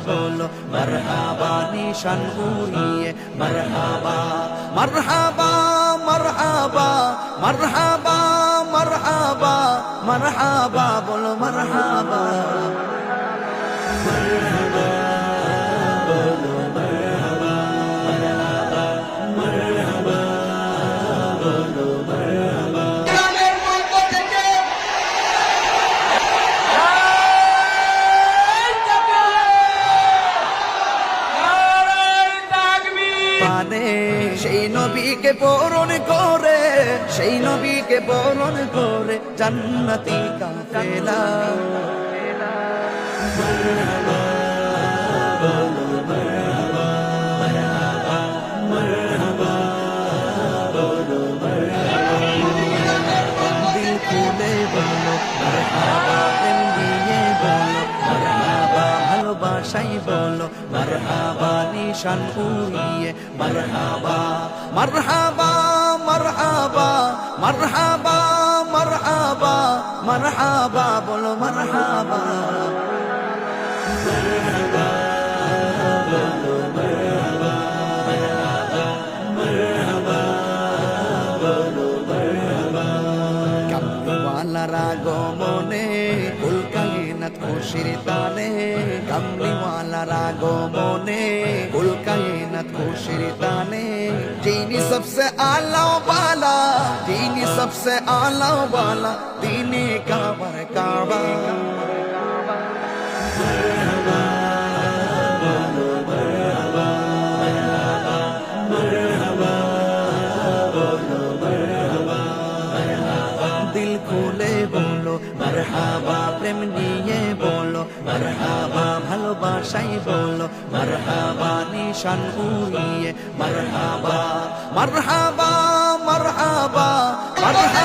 বলো মারহাবা নিশান উড়িয়ে মারহাবা মারহাবা মারহাবা মারহাবা মারহাবা মারহাবা বলো মারহাবা মারহাবা বলো মারহাবা মারহাবা মারহাবা বলো মারহাবা সেই নবীকে বরণ করে সেই নবীকে বরণ করে জান্নাতি কাফেলা মারহাবা বলো মারহাবা মারহাবা মারহাবা বলো মারহাবা দিল খুলে বলো মারহাবা প্রেম দিয়ে বলো মারহাবা ভালোবাসাই বলো মারহাবা নিশান উড়িয়ে মারহাবা মারহাবা মারহাবা মারহাবা মারহাবা মারহাবা বলো মারহাবা মারহাবা বলো মারহাবা মারহাবা বলো মারহাবা কামলিওয়ালারা গমনে কুলকায়নাত খুশির তানে কামলিওয়ালারা গমনে কুলকায়নাত খুশির ताने दीनी सबसे आला वाला दीनी सबसे आला वाला दीनी काबर काबा मरहबा बोलो मरहबा मरहबा बोलो मरहबा मरहबा दिल खोले बोलो मरहबा प्रेम निये बोलो मरहबा ভালোবাসাই বলো মারহাবা নিশান উড়িয়ে মারহাবা মারহাবা মারহাবা মারহাবা